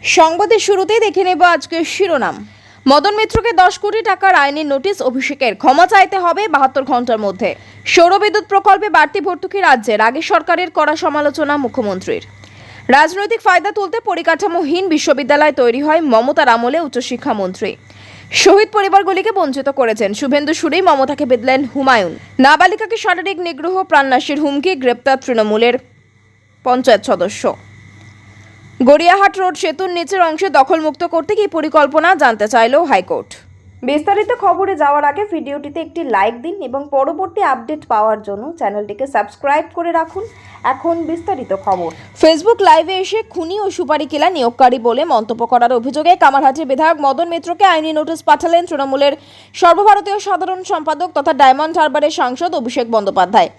সংবাদের শুরুতেই দেখে নেব আজকের শিরোনাম। মদন মিত্রকে 10 কোটি টাকার আইনি নোটিশ অভিষেকের, ক্ষমা চাইতে হবে 72 ঘন্টার মধ্যে। সৌরবিদ্যুৎ প্রকল্পে বাড়তি ভর্তুকি রাজ্যের, আগে সরকারের কড়া সমালোচনা মুখ্যমন্ত্রীর। রাজনৈতিক ফায়দা তুলতে পরিকাঠামোহীন বিশ্ববিদ্যালয় তৈরি হয় মমতার আমলে, উচ্চশিক্ষামন্ত্রী। শহীদ পরিবারগুলিকে বঞ্চিত করেছেন শুভেন্দু সুরেই মমতাকে বেঁধলেন হুমায়ুন। নাবালিকাকে শারীরিক নিগ্রহ, প্রাণনাশের হুমকি, গ্রেপ্তার তৃণমূলের পঞ্চায়েত সদস্য। গড়িয়াহাট রোড সেতুর নিচের অংশে দখলমুক্ত করতে কি পরিকল্পনা, জানতে চাইল হাইকোর্ট। বিস্তারিত খবরে যাওয়ার আগে ভিডিওটিতে একটি লাইক দিন এবং পরবর্তী আপডেট পাওয়ার জন্য চ্যানেলটিকে সাবস্ক্রাইব করে রাখুন। এখন বিস্তারিত খবর। ফেসবুক লাইভে এসে খুনি ও সুপারি কেলা নিয়োগকারী বলে মন্তব্য করার অভিযোগে কামারহাটির বিধায়ক মদন মিত্রকে আইনি নোটিশ পাঠালেন তৃণমূলের সর্বভারতীয় সাধারণ সম্পাদক তথা ডায়মন্ড হারবারের সাংসদ অভিষেক বন্দ্যোপাধ্যায়।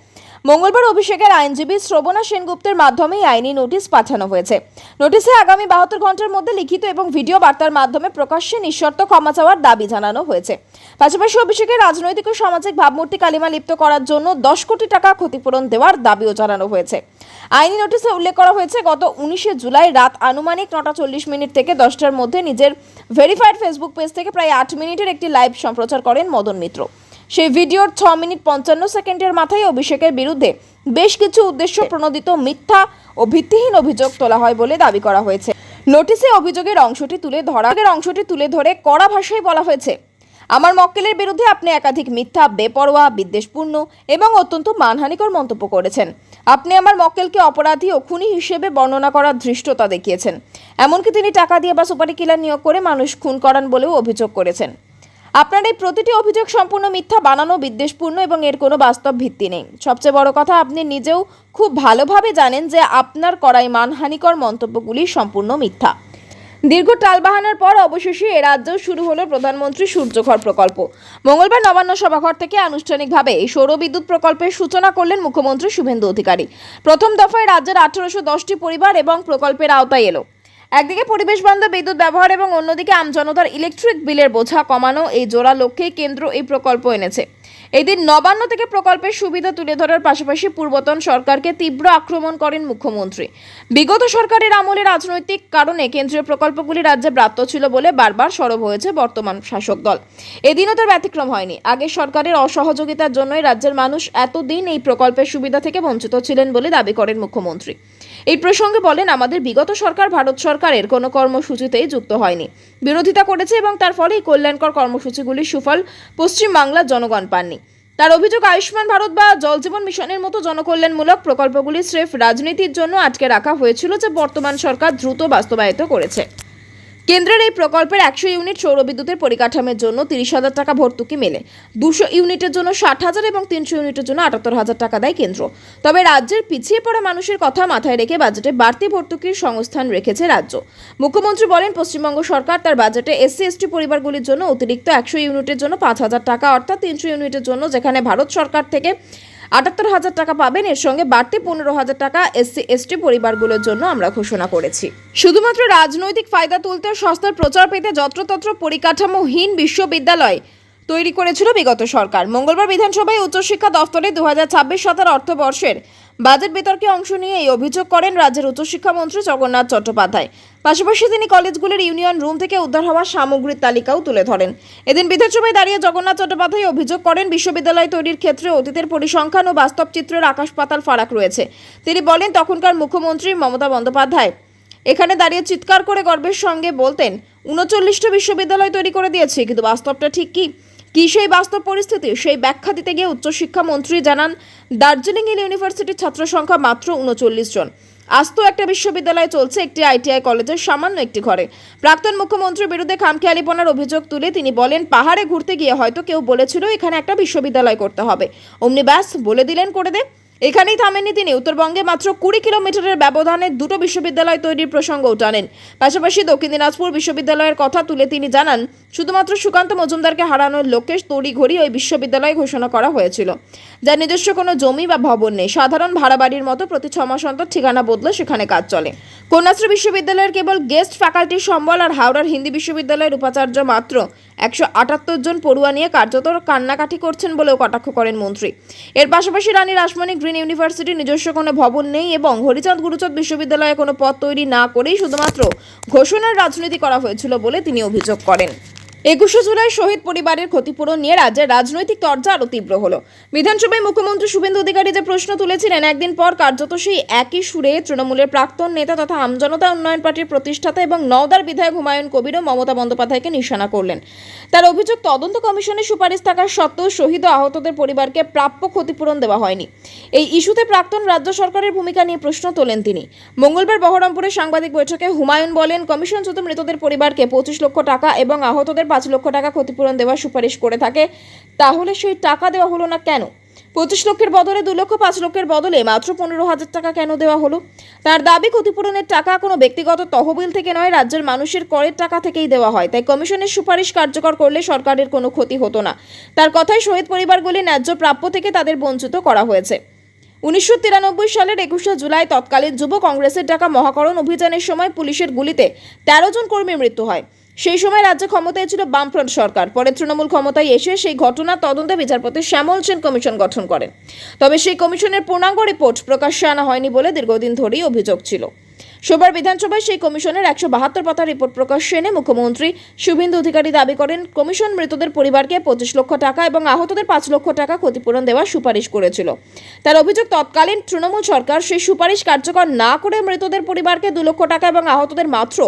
মঙ্গলবার অভিষেকের আইনজীবী শ্রবণা সেনগুপ্তের মাধ্যমে আইনি নোটিশ পাঠানো হয়েছে। নোটিশে আগামী 72 ঘন্টার মধ্যে লিখিত এবং ভিডিও বার্তার মাধ্যমে প্রকাশ্যে নিঃশর্ত ক্ষমা চাওয়ার দাবি জানানো হয়েছে। পাশাপাশি অভিষেকের রাজনৈতিক ও সামাজিক ভাবমূর্তি কালিমা লিপ্ত করার জন্য 10 কোটি টাকা ক্ষতিপূরণ দেওয়ার দাবিও জানানো হয়েছে। আইনি নোটিশে উল্লেখ করা হয়েছে, গত 19শে জুলাই রাত আনুমানিক 9টা 40 মিনিট থেকে 10টার মধ্যে নিজের ভেরিফাইড ফেসবুক পেজ থেকে প্রায় 8 মিনিটের একটি লাইভ সম্প্রচার করেন মদন মিত্র। সেই ভিডিওর 6 মিনিট 55 সেকেন্ডের মাথায় অভিষেকের বিরুদ্ধে বেশ কিছু উদ্দেশ্য প্রণোদিত মিথ্যা ও ভিত্তিহীন অভিযোগ তোলা হয় বলে দাবি করা হয়েছে। নোটিশে অভিযোগের অংশটি তুলে ধরে কড়া ভাষায় বলা হয়েছে, আমার মক্কেলের বিরুদ্ধে আপনি একাধিক মিথ্যা, বেপরোয়া, বিদ্বেষপূর্ণ এবং অত্যন্ত মানহানিকর মন্তব্য করেছেন। আপনি আমার মক্কেলকে অপরাধী ও খুনি হিসেবে বর্ণনা করার ধৃষ্টতা দেখিয়েছেন। এমনকি তিনি টাকা দিয়ে বা সুপারি কিলার নিয়োগ করে মানুষ খুন করান বলেও অভিযোগ করেছেন। আপনার এই প্রতিটি অভিযোগ সম্পূর্ণ মিথ্যা, বানানো, বিদ্বেষপূর্ণ এবং এর কোনো বাস্তব ভিত্তি নেই। সবচেয়ে বড় কথা, আপনি নিজেও খুব ভালোভাবে জানেন যে আপনার করাই মানহানিকর মন্তব্যগুলি সম্পূর্ণ মিথ্যা। দীর্ঘ টালবাহানার পর অবশেষে এ রাজ্যেও শুরু হলো প্রধানমন্ত্রী সূর্যঘর প্রকল্প। মঙ্গলবার নবান্ন সভাঘর থেকে আনুষ্ঠানিকভাবে এই সৌরবিদ্যুৎ প্রকল্পের সূচনা করলেন মুখ্যমন্ত্রী শুভেন্দু অধিকারী। প্রথম দফায় রাজ্যের 1810টি পরিবার এবং প্রকল্পের আওতায় এলো। একদিকে পরিবেশ বান্ধব বিদ্যুৎ ব্যবহার এবং অন্যদিকে আমজনতার ইলেকট্রিক বিলের বোঝা কমানো, এই জোড়া লক্ষ্যে কেন্দ্র এই প্রকল্প এনেছে। এই দিন নবান্ন থেকে প্রকল্পের সুবিধা তুলে ধরার পাশাপাশি পূর্বতন সরকারকে তীব্র আক্রমণ করেন মুখ্যমন্ত্রী। বিগত সরকারের আমলে রাজনৈতিক কারণে কেন্দ্রীয় প্রকল্পগুলি রাজ্যে ব্রাত্য ছিল বলে বারবার সরব হয়েছে বর্তমান শাসক দল। এদিনও তার ব্যতিক্রম হয়নি। আগের সরকারের অসহযোগিতার জন্যই রাজ্যের মানুষ এতদিন এই প্রকল্পের সুবিধা থেকে বঞ্চিত ছিলেন বলে দাবি করেন মুখ্যমন্ত্রী। এই প্রসঙ্গে বলেন, আমাদের বিগত সরকার ভারত সরকারের কোনো কর্মসূচিতেই যুক্ত হয়নি, বিরোধিতা করেছে এবং তার ফলে এই কল্যাণকর কর্মসূচিগুলির সুফল পশ্চিমবাংলার জনগণ পাননি। তার অভিযোগ, আয়ুষ্মান ভারত বা জল জীবন মিশনের মতো জনকল্যাণমূলক প্রকল্পগুলি স্রেফ রাজনীতির জন্য আটকে রাখা হয়েছিল, যা বর্তমান সরকার দ্রুত বাস্তবায়িত করেছে। কেন্দ্রের এই প্রকল্পের 100 ইউনিট সৌরবিদ্যুতের পরিকাঠামোর জন্য 30,000 টাকা ভর্তুকি মেলে, 200 ইউনিটের জন্য 60,000 এবং 300 ইউনিটের জন্য 78,000 টাকা দেয় কেন্দ্র। তবে রাজ্যের পিছিয়ে পড়া মানুষের কথা মাথায় রেখে বাজেটে বাড়তি ভর্তুকির সংস্থান রেখেছে রাজ্য। মুখ্যমন্ত্রী বলেন, পশ্চিমবঙ্গ সরকার তার বাজেটে SC/ST পরিবারগুলির জন্য অতিরিক্ত 100 ইউনিটের জন্য 5,000 টাকা, অর্থাৎ 300 ইউনিটের জন্য যেখানে ভারত সরকার থেকে 78,000 টাকা পাবেন, এর সঙ্গে বাড়তি 15,000 টাকা SC/ST পরিবারগুলোর জন্য আমরা ঘোষণা করেছি। শুধুমাত্র রাজনৈতিক ফায়দা তুলতে সস্তার প্রচার পেতে যত্রতত্র পরিকাঠামোহীন বিশ্ববিদ্যালয় তৈরি করেছিল বিগত সরকার। মঙ্গলবার বিধানসভায় উচ্চশিক্ষা দফতরে 2026-27 অর্থবর্ষের বাজেট বিতর্কে অংশ নিয়ে এই অভিযোগ করেন রাজ্যের উচ্চশিক্ষামন্ত্রী জগন্নাথ চট্টোপাধ্যায়। পাশাপাশি তিনি কলেজগুলির ইউনিয়ন রুম থেকে উদ্ধার হওয়া সামগ্রীর তালিকাও তুলে ধরেন। এদিন বিধানসভায় দাঁড়িয়ে জগন্নাথ চট্টোপাধ্যায় অভিযোগ করেন, বিশ্ববিদ্যালয় তৈরির ক্ষেত্রে অতীতের পরিসংখ্যান ও বাস্তব চিত্রের আকাশ পাতাল ফারাক রয়েছে। তিনি বলেন, তখনকার মুখ্যমন্ত্রী মমতা বন্দ্যোপাধ্যায় এখানে দাঁড়িয়ে চিৎকার করে গর্বের সঙ্গে বলতেন, 39টা বিশ্ববিদ্যালয় তৈরি করে দিয়েছে, কিন্তু বাস্তবটা ঠিক কি সেই বাস্তব পরিস্থিতি, সেই ব্যাখ্যা দিতে গিয়ে উচ্চশিক্ষামন্ত্রী জানান, দার্জিলিং হিল ইউনিভার্সিটির ছাত্র সংখ্যা মাত্র 39 জন। আস্ত একটা বিশ্ববিদ্যালয় চলছে একটি ITI কলেজের সামান্য একটি ঘরে। প্রাক্তন মুখ্যমন্ত্রীর বিরুদ্ধে খামখেয়ালিপনার অভিযোগ তুলে তিনি বলেন, পাহাড়ে ঘুরতে গিয়ে হয়তো কেউ বলেছিল এখানে একটা বিশ্ববিদ্যালয় করতে হবে, অমনি ব্যাস বলে দিলেন করে দে। এখানেই থামেননি তিনি, উত্তরবঙ্গে মাত্র 20 কিলোমিটারের ব্যবধানে দুটো বিশ্ববিদ্যালয় তৈরির প্রসঙ্গও টানেন। পাশাপাশি দক্ষিণ দিনাজপুর বিশ্ববিদ্যালয়ের কথা তুলে তিনি জানান, শুধুমাত্র সুকান্ত মজুমদারকে হারানোর লক্ষ্যে তড়িঘড়ি ওই বিশ্ববিদ্যালয় ঘোষণা করা হয়েছিল, যার নিজস্ব কোনো জমি বা ভবন নেই। সাধারণ ভাড়া বাড়ির মতো প্রতি 6 মাস অন্তর ঠিকানা বদলে সেখানে কাজ চলে। কন্যাশ্রী বিশ্ববিদ্যালয়ের কেবল গেস্ট ফ্যাকাল্টির সম্বল, আর হাওড়ার হিন্দি বিশ্ববিদ্যালয়ের উপাচার্য মাত্র 178 জন পড়ুয়া নিয়ে কার্যত কান্নাকাটি করছেন বলেও কটাক্ষ করেন মন্ত্রী। এর পাশাপাশি রানী রাসমণি গ্রিন ইউনিভার্সিটির নিজস্ব কোনো ভবন নেই এবং হরিচাঁদ গুরুচাঁদ বিশ্ববিদ্যালয়ে কোনো পদ তৈরি না করেই শুধুমাত্র ঘোষণার রাজনীতি করা হয়েছিল বলে তিনি অভিযোগ করেন। 21 জুলাই শহীদ পরিবারের ক্ষতিপূরণ নিয়ে রাজ্যের রাজনৈতিক তরজা আরও তীব্র হলো। বিধানসভায় মুখ্যমন্ত্রী শুভেন্দু অধিকারী যে প্রশ্ন তুলেছিলেন, একদিন পর কার্যত সেই একই সুরে তৃণমূলের প্রাক্তন নেতা তথা আমজনতা উন্নয়ন পার্টির প্রতিষ্ঠাতা এবং নওদার বিধায়ক হুমায়ুন কবিরও মমতা বন্দ্যোপাধ্যায়কে নিশানা করলেন। তার অভিযোগ, তদন্ত কমিশনের সুপারিশ থাকার সত্ত্বেও শহীদ ও আহতদের পরিবারকে প্রাপ্য ক্ষতিপূরণ দেওয়া হয়নি। এই ইস্যুতে প্রাক্তন রাজ্য সরকারের ভূমিকা নিয়ে প্রশ্ন তোলেন তিনি। মঙ্গলবার বহরমপুরে সাংবাদিক বৈঠকে হুমায়ুন বলেন, কমিশন যদি মৃতদের পরিবারকে 25 লক্ষ টাকা এবং আহতদের 5 লক্ষ টাকা ক্ষতিপূরণ দেওয়ার সুপারিশ করে থাকে, তাহলে সেই টাকা দেওয়া হলো না কেন? 25 লক্ষের বদলে 2 লক্ষ, 5 লক্ষের বদলে মাত্র 15,000 টাকা কেন দেওয়া হলো? তার দাবি, ক্ষতিপূরণের টাকা কোনো ব্যক্তিগত তহবিল থেকে নয়, রাজ্যের মানুষের করের টাকা থেকেই দেওয়া হয়। তাই কমিশনের সুপারিশ কার্যকর করলে সরকারের কোনো ক্ষতি হতো না। তার কথায় শহীদ পরিবারগুলি ন্যায্য প্রাপ্য থেকে তাদের বঞ্চিত করা হয়েছে। 1993 সালের 21 জুলাই তৎকালীন যুব কংগ্রেসের ডাকা মহাকরণ অভিযানের সময় পুলিশের গুলিতে 13 জন কর্মীর মৃত্যু হয়। সেই সময় রাজ্যে ক্ষমতায় ছিল বামফ্রন্ট সরকার। পরে তৃণমূল ক্ষমতায় এসে সেই ঘটনার তদন্তে বিচারপতি শ্যামল সেন কমিশন গঠন করেন। তবে সেই কমিশনের পূর্ণাঙ্গ রিপোর্ট প্রকাশ্যে আনা হয়নি বলে দীর্ঘদিন ধরেই অভিযোগ ছিল। সোমবার বিধানসভায় সেই কমিশনের 172 পাতার রিপোর্ট প্রকাশ্যে এনে মুখ্যমন্ত্রী শুভেন্দু অধিকারী দাবি করেন, কমিশন মৃতদের পরিবারকে 25 লক্ষ টাকা এবং আহতদের 5 লক্ষ টাকা ক্ষতিপূরণ দেওয়ার সুপারিশ করেছিল। তার অভিযোগ, তৎকালীন তৃণমূল সরকার সেই সুপারিশ কার্যকর না করে মৃতদের পরিবারকে 2 লক্ষ টাকা এবং আহতদের মাত্র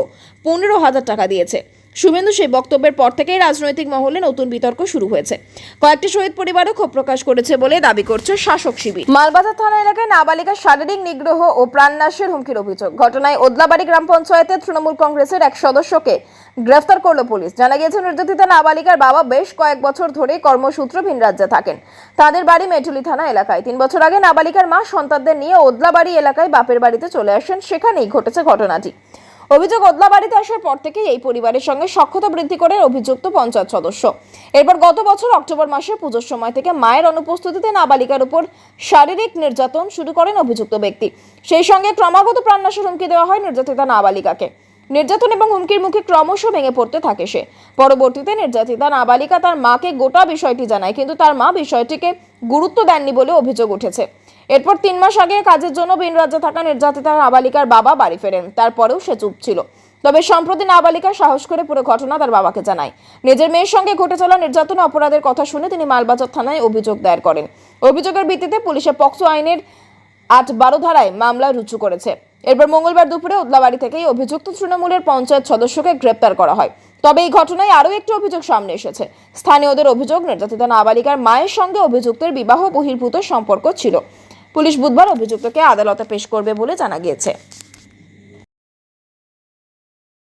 15,000 টাকা দিয়েছে। শুভেন্দু সেই বক্তব্যের পর থেকেই রাজনৈতিক মহলে নতুন বিতর্ক শুরু হয়েছে। কয়েকটি শহীদ পরিবারও ক্ষোভ প্রকাশ করেছে বলে দাবি করছে শাসক শিবির। মালবাজার থানা এলাকায় নাবালিকার শারীরিক নিগ্রহ ও প্রাণনাশের হুমকির অভিযোগ। ঘটনায় ওদলাবাড়ি গ্রাম পঞ্চায়েতের তৃণমূল কংগ্রেসের এক সদস্যকে গ্রেফতার করল পুলিশ। জানা গিয়েছে, নির্যাতিতা নাবালিকার বাবা বেশ কয়েক বছর ধরে কর্মসূত্রে ভিন রাজ্যে থাকেন। তাদের বাড়ি মেটুলি থানা এলাকায়। 3 বছর আগে নাবালিকার মা সন্তানদের নিয়ে ওদলাবাড়ি এলাকায় বাপের বাড়িতে চলে আসেন। সেখানেই ঘটেছে ঘটনাটি। অভিযোগ, ওদলাবাড়িতে আসার পর থেকেই এই পরিবারের সঙ্গে সখ্যতা বৃদ্ধি করে অভিযুক্ত পঞ্চায়েত সদস্য। এরপর গত বছর অক্টোবর মাসে পুজোর সময় থেকে মায়ের অনুপস্থিতিতে নাবালিকার উপর শারীরিক নির্যাতন শুরু করেন অভিযুক্ত ব্যক্তি। সেই সঙ্গে ক্রমাগত প্রাণনাশের হুমকি দেওয়া হয় নির্যাতিতা নাবালিকাকে। নির্যাতন এবং হুমকির মুখে ক্রমশ ভেঙে পড়তে থাকে সে। পরবর্তীতে নির্যাতিতা নাবালিকা তার মাকে গোটা বিষয়টি জানায়, কিন্তু তার মা বিষয়টিকে গুরুত্ব দেননি বলে অভিযোগ উঠেছে। এরপর 3 মাস আগে কাজের জন্য ভিন রাজ্যে থাকা নির্যাতিতা নাবালিকার বাবা বাড়ি ফেরেন। তারপরেও সে চুপ ছিল। তবে সম্প্রতি নাবালিকা সাহস করে পুরো ঘটনা তার বাবাকে জানায়। নিজের মেয়ের সঙ্গে ঘটে চলা নির্যাতন অপরাধের কথা শুনে তিনি মালবাজার থানায় অভিযোগ দায়ের করেন। অভিযোগের ভিত্তিতে পুলিশে পক্সো আইনের 8-12 ধারায় মামলা রুজু করেছে। এরপর মঙ্গলবার দুপুরে ওদলাবাড়ি থেকেই অভিযুক্ত তৃণমূলের পঞ্চায়েত সদস্যকে গ্রেপ্তার করা হয়। তবে এই ঘটনায় আরও একটি অভিযোগ সামনে এসেছে। স্থানীয়দের অভিযোগ, নির্যাতিতা নাবালিকার মায়ের সঙ্গে অভিযুক্তের বিবাহ বহির্ভূত সম্পর্ক ছিল। পুলিশ বুধবার অভিযুক্তকে আদালতে পেশ করবে বলে জানা গিয়েছে।